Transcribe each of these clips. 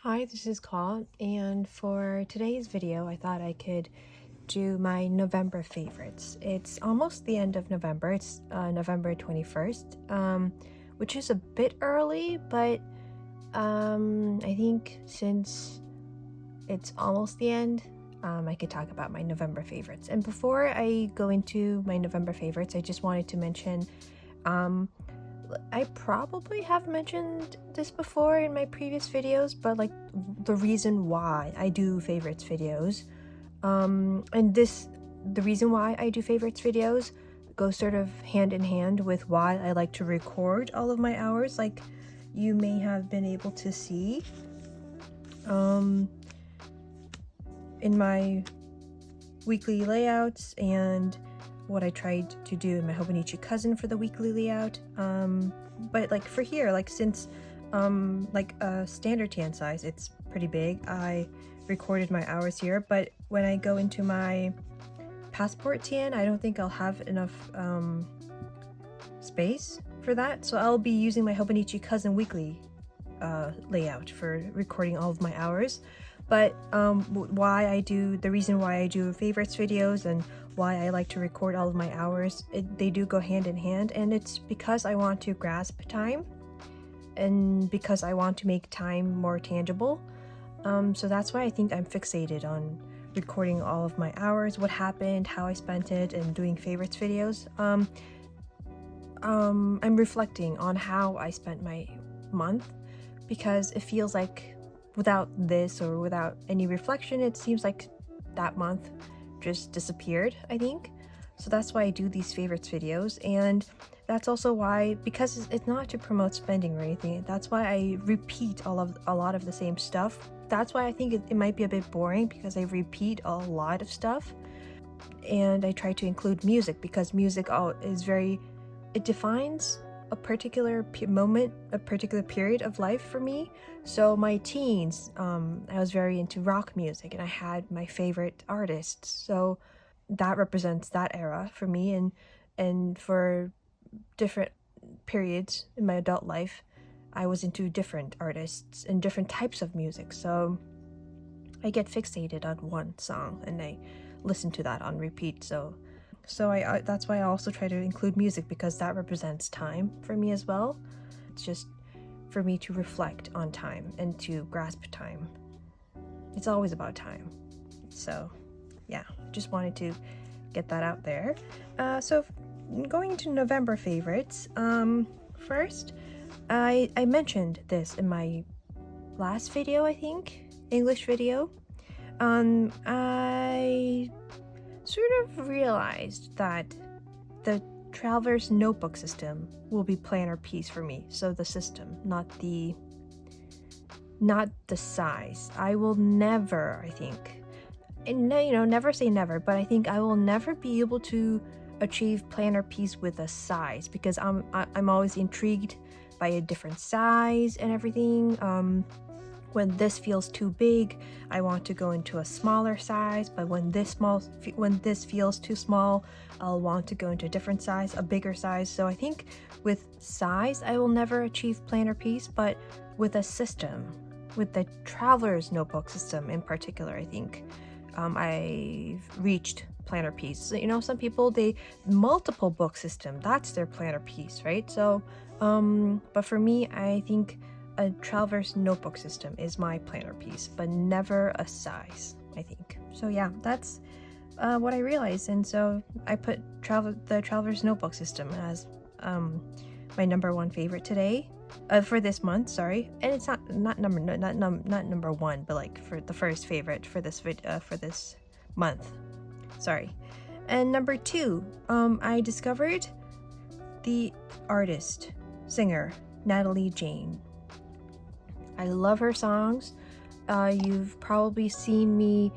Hi, this is Call, and for today's video, I thought I could do my November favorites. It's almost the end of November. It's November 21st, which is a bit early, but I think since it's almost the end, I could talk about my November favorites. And before I go into my November favorites, I just wanted to mention I probably have mentioned this before in my previous videos, but like the reason why I do favorites videos, the reason why I do favorites videos goes sort of hand in hand with why I like to record all of my hours, like you may have been able to see in my weekly layouts and what I tried to do in my Hobonichi cousin for the weekly layout. But like for here, like since like a standard tan size, it's pretty big, I recorded my hours here, but when I go into my passport tan, I don't think I'll have enough space for that, so I'll be using my Hobonichi cousin weekly layout for recording all of my hours. But the reason why I do favorites videos and why I like to record all of my hours, they do go hand in hand, and it's because I want to grasp time and because I want to make time more tangible. So that's why I think I'm fixated on recording all of my hours, what happened, how I spent it, and doing favorites videos. I'm reflecting on how I spent my month, because it feels like without this or without any reflection, it seems like that month just disappeared, I think. So that's why I do these favorites videos, and that's also why, because it's not to promote spending or anything, that's why I repeat a lot of the same stuff. That's why I think it might be a bit boring, because I repeat a lot of stuff. And I try to include music, because music it defines a particular moment, a particular period of life for me. So my teens, I was very into rock music, and I had my favorite artists, so that represents that era for me. And for different periods in my adult life, I was into different artists and different types of music, so I get fixated on one song and I listen to that on repeat. So that's why I also try to include music, because that represents time for me as well. It's just for me to reflect on time and to grasp time. It's always about time. So yeah, just wanted to get that out there. So going into November favorites, first, I mentioned this in my last video, I think, English video. I sort of realized that the Traveler's Notebook system will be planner piece for me. So the system, not the size. I will never, I think, and never say never, but I think I will never be able to achieve planner piece with a size, because I'm always intrigued by a different size and everything. When this feels too big, I want to go into a smaller size, but when this feels too small, I'll want to go into a different size, a bigger size. So I think with size, I will never achieve planner piece, but with a system, with the Traveler's Notebook system in particular, I think I've reached planner piece. So, some people, multiple book system, that's their planner piece, right? So, but for me, I think a Traveler's Notebook system is my planner piece, but never a size, I think. So yeah, that's what I realized, and so I put the Traveler's Notebook system as my number one favorite today, for this month. Sorry, and it's not number one, but like for the first favorite for this month. Sorry. And number two, I discovered the artist, singer, Natalie Jane. I love her songs. You've probably seen me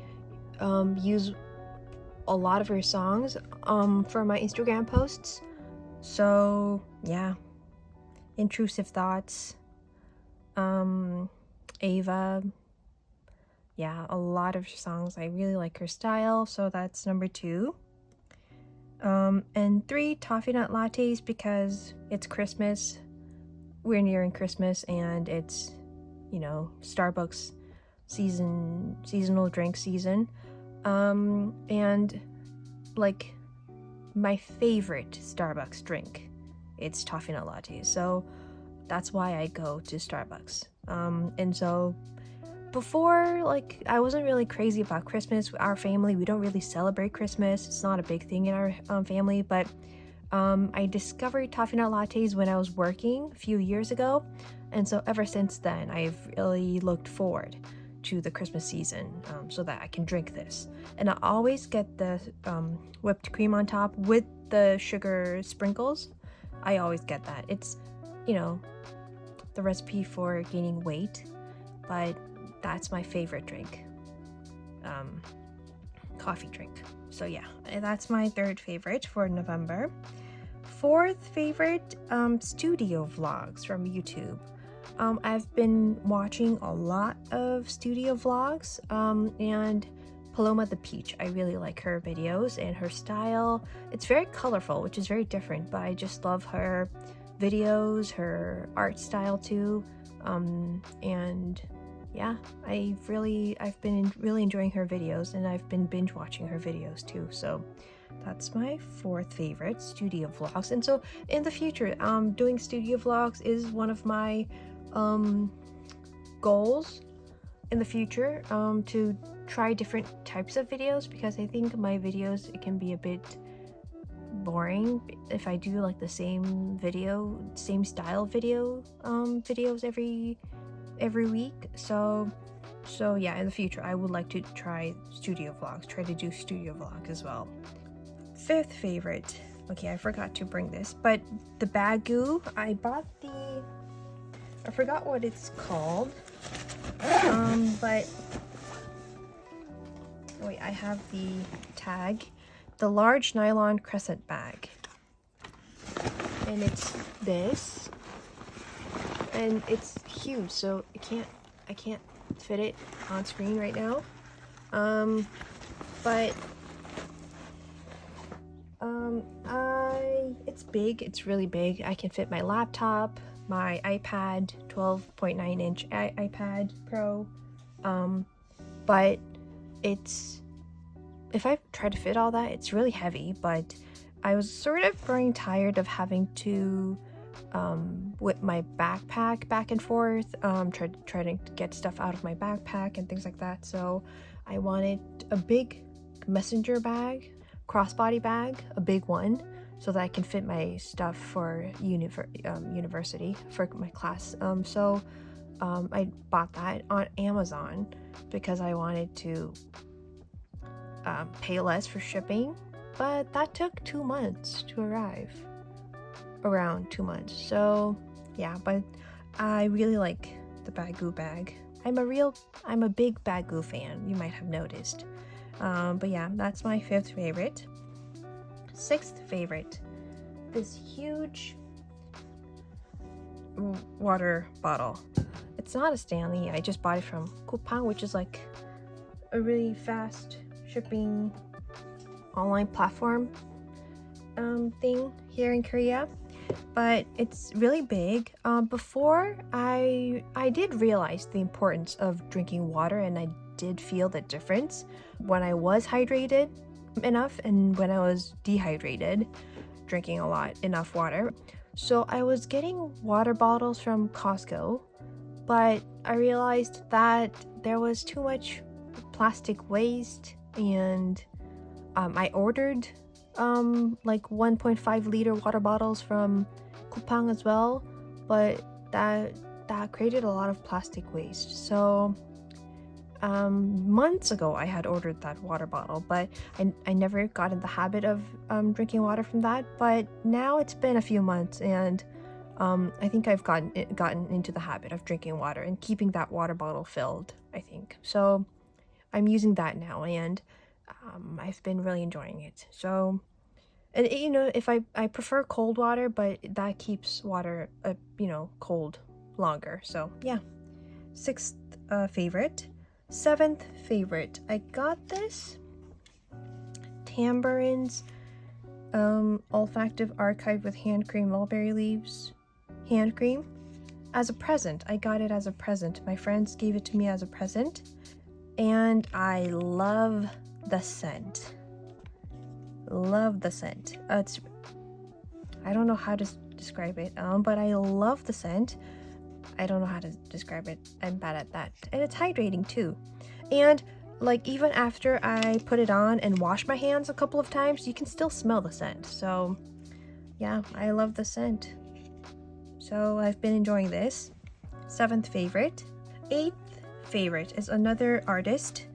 use a lot of her songs for my Instagram posts. So yeah, Intrusive Thoughts, Ava, yeah, a lot of songs. I really like her style, so that's number two. And three, Toffee Nut Lattes, because it's Christmas. We're nearing Christmas, and it's, Starbucks seasonal drink season. And like my favorite Starbucks drink, it's Toffee Nut Latte. So that's why I go to Starbucks. And so before, like, I wasn't really crazy about Christmas. Our family, we don't really celebrate Christmas. It's not a big thing in our family, but I discovered Toffee Nut Lattes when I was working a few years ago, and so ever since then I've really looked forward to the Christmas season, so that I can drink this. And I always get the whipped cream on top with the sugar sprinkles. I always get that. It's, you know, the recipe for gaining weight, but that's my favorite drink, coffee drink. So yeah, that's my third favorite for November. Fourth favorite, studio vlogs from YouTube. I've been watching a lot of studio vlogs, and Paloma the Peach. I really like her videos and her style. It's very colorful, which is very different, but I just love her videos, her art style too. And yeah, I've been really enjoying her videos, and I've been binge watching her videos too. So that's my fourth favorite, studio vlogs. And so in the future, doing studio vlogs is one of my goals in the future, to try different types of videos, because I think my videos, it can be a bit boring if I do like the same style videos every week. So yeah, in the future I would like to try to do studio vlogs as well. Fifth favorite, okay, I forgot to bring this, but the Baggu, I forgot what it's called, but wait, I have the tag. The large nylon crescent bag, and it's this, and it's huge, so I can't fit it on screen right now, but it's big. It's really big. I can fit my laptop, my iPad, 12.9-inch iPad Pro, but if I try to fit all that, it's really heavy. But I was sort of growing tired of having to whip my backpack back and forth, try to get stuff out of my backpack and things like that. So I wanted a big messenger bag, crossbody bag, a big one, so that I can fit my stuff for university, for my class. So I bought that on Amazon because I wanted to pay less for shipping, but that took 2 months to arrive, around 2 months. So yeah, but I really like the Baggu bag. I'm a big Baggu fan, you might have noticed. But yeah, that's my fifth favorite. Sixth favorite, this huge water bottle. It's not a Stanley. I just bought it from Coupang, which is like a really fast shipping online platform thing here in Korea, but it's really big. Before I did realize the importance of drinking water, and I did feel the difference when I was hydrated enough and when I was dehydrated, drinking enough water. So I was getting water bottles from Costco, but I realized that there was too much plastic waste, and I ordered like 1.5 liter water bottles from Coupang as well, but that created a lot of plastic waste. So months ago I had ordered that water bottle, but I never got in the habit of drinking water from that. But now it's been a few months, and I think I've gotten into the habit of drinking water and keeping that water bottle filled, I think. So I'm using that now, and I've been really enjoying it. So, and if I prefer cold water, but that keeps water cold longer. So yeah, sixth favorite. Seventh favorite, I got this Tamburins olfactive archive with hand cream mulberry leaves hand cream as a present. I got it as a present. My friends gave it to me as a present, and I love the scent. Love the scent. I don't know how to describe it, but I love the scent. I don't know how to describe it. I'm bad at that. And it's hydrating too. And like even after I put it on and wash my hands a couple of times, you can still smell the scent. So yeah, I love the scent. So I've been enjoying this. 7th favorite. 8th favorite is another artist,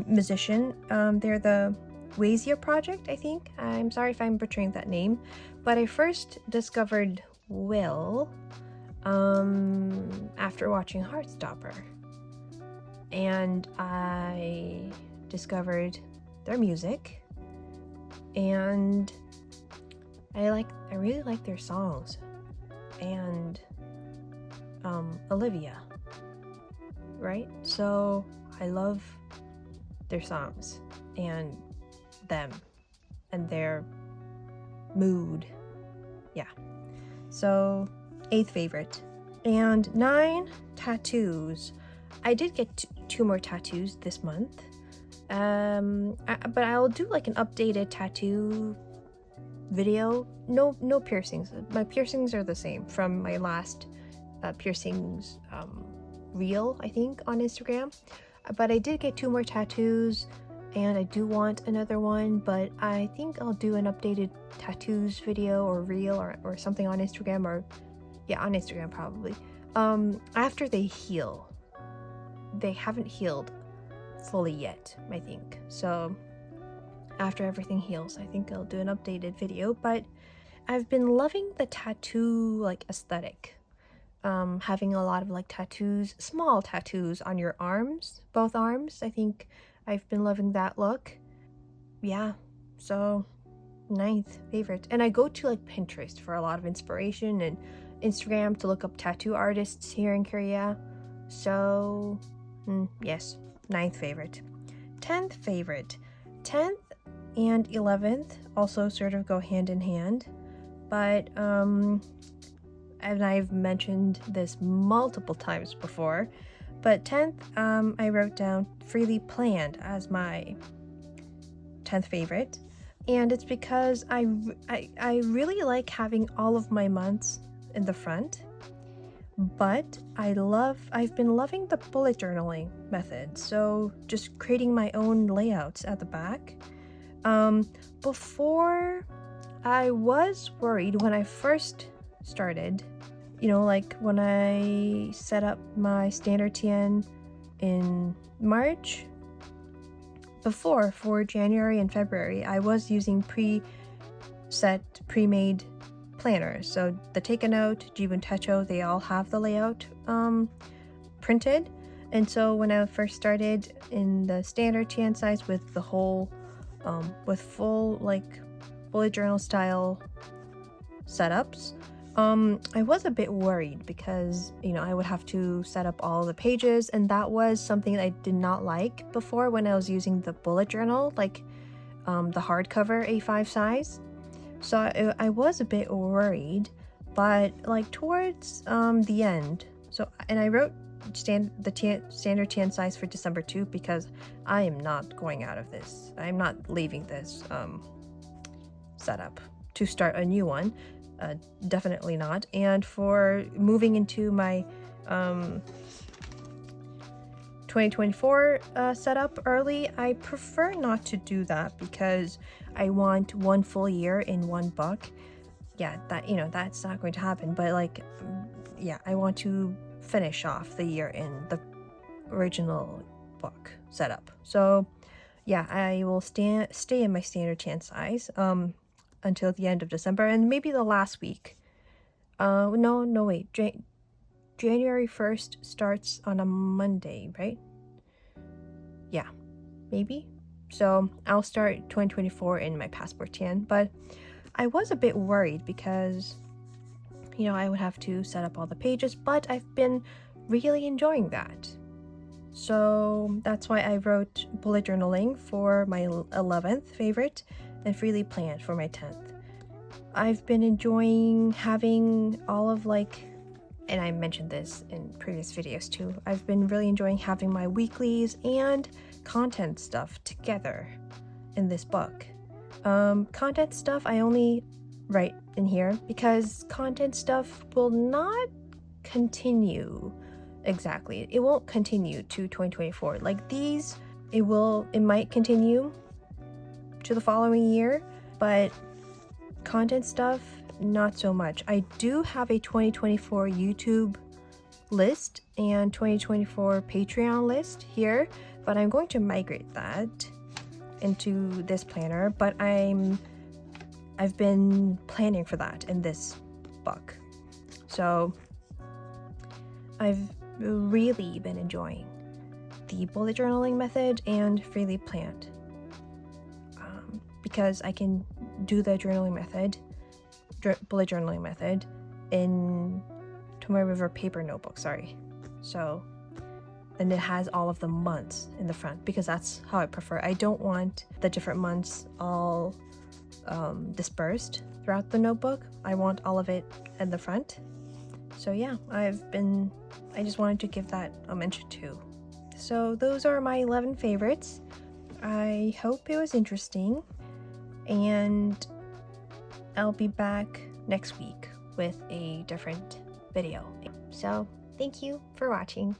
musician. They're the Wasia project, I think. I'm sorry if I'm butchering that name, but I first discovered Will after watching Heartstopper, and I discovered their music, and I really like their songs, and Olivia, right? So I love their songs and them and their mood. Yeah, so 8th favorite. And 9, tattoos. I did get 2 more tattoos this month, but I'll do like an updated tattoo video. No piercings. My piercings are the same from my last piercings reel, I think, on Instagram. But I did get 2 more tattoos, and I do want another one, but I think I'll do an updated tattoos video or reel or something on Instagram, or yeah, on Instagram probably, after they heal. They haven't healed fully yet, I think. So after everything heals, I think I'll do an updated video. But I've been loving the tattoo like aesthetic. Having a lot of like tattoos, small tattoos on your arms, both arms. I think I've been loving that look. Yeah, so 9th favorite. And I go to like Pinterest for a lot of inspiration, and Instagram to look up tattoo artists here in Korea. So yes, 9th favorite. 10th favorite. 10th and 11th also sort of go hand in hand, but and I've mentioned this multiple times before, but 10th, I wrote down Freely Planned as my 10th favorite, and it's because I really like having all of my months in the front, but I've been loving the bullet journaling method, so just creating my own layouts at the back. Before, I was worried when I first started, like when I set up my standard TN in March. Before, for January and February, I was using pre-made planners. So the Take a Note, Jibun Techo, they all have the layout printed. And so when I first started in the standard TN size with the whole, with full like bullet journal style setups, I was a bit worried because, I would have to set up all the pages, and that was something I did not like before when I was using the bullet journal, like the hardcover A5 size. So I was a bit worried, but like towards the end, and I wrote the standard TN size for December 2 because I am not going out of this. I'm not leaving this setup to start a new one. Definitely not. And for moving into my 2024 setup early, I prefer not to do that because I want one full year in one book. Yeah, that's not going to happen, but like, yeah, I want to finish off the year in the original book setup. So yeah, I will stay in my standard TN size until the end of December, and maybe the last week. Wait. January 1st starts on a Monday, right? Yeah, maybe. So I'll start 2024 in my passport TN, but I was a bit worried because, I would have to set up all the pages, but I've been really enjoying that. So that's why I wrote bullet journaling for my 11th favorite and Freely Planned for my 10th. I've been enjoying having all of like and I mentioned this in previous videos too, I've been really enjoying having my weeklies and content stuff together in this book. Content stuff I only write in here because content stuff will not continue exactly. It won't continue to 2024. Like these, it might continue to the following year, but content stuff, not so much. I do have a 2024 YouTube list and 2024 Patreon list here, but I'm going to migrate that into this planner, but I've been planning for that in this book. So I've really been enjoying the bullet journaling method and freely planned, because I can do the journaling method, bullet journaling method, in Tomoe River paper notebook, so, and it has all of the months in the front because that's how I prefer. I don't want the different months all dispersed throughout the notebook. I want all of it in the front. So yeah, I just wanted to give that a mention too. So those are my 11 favorites. I hope it was interesting, and I'll be back next week with a different video. So thank you for watching.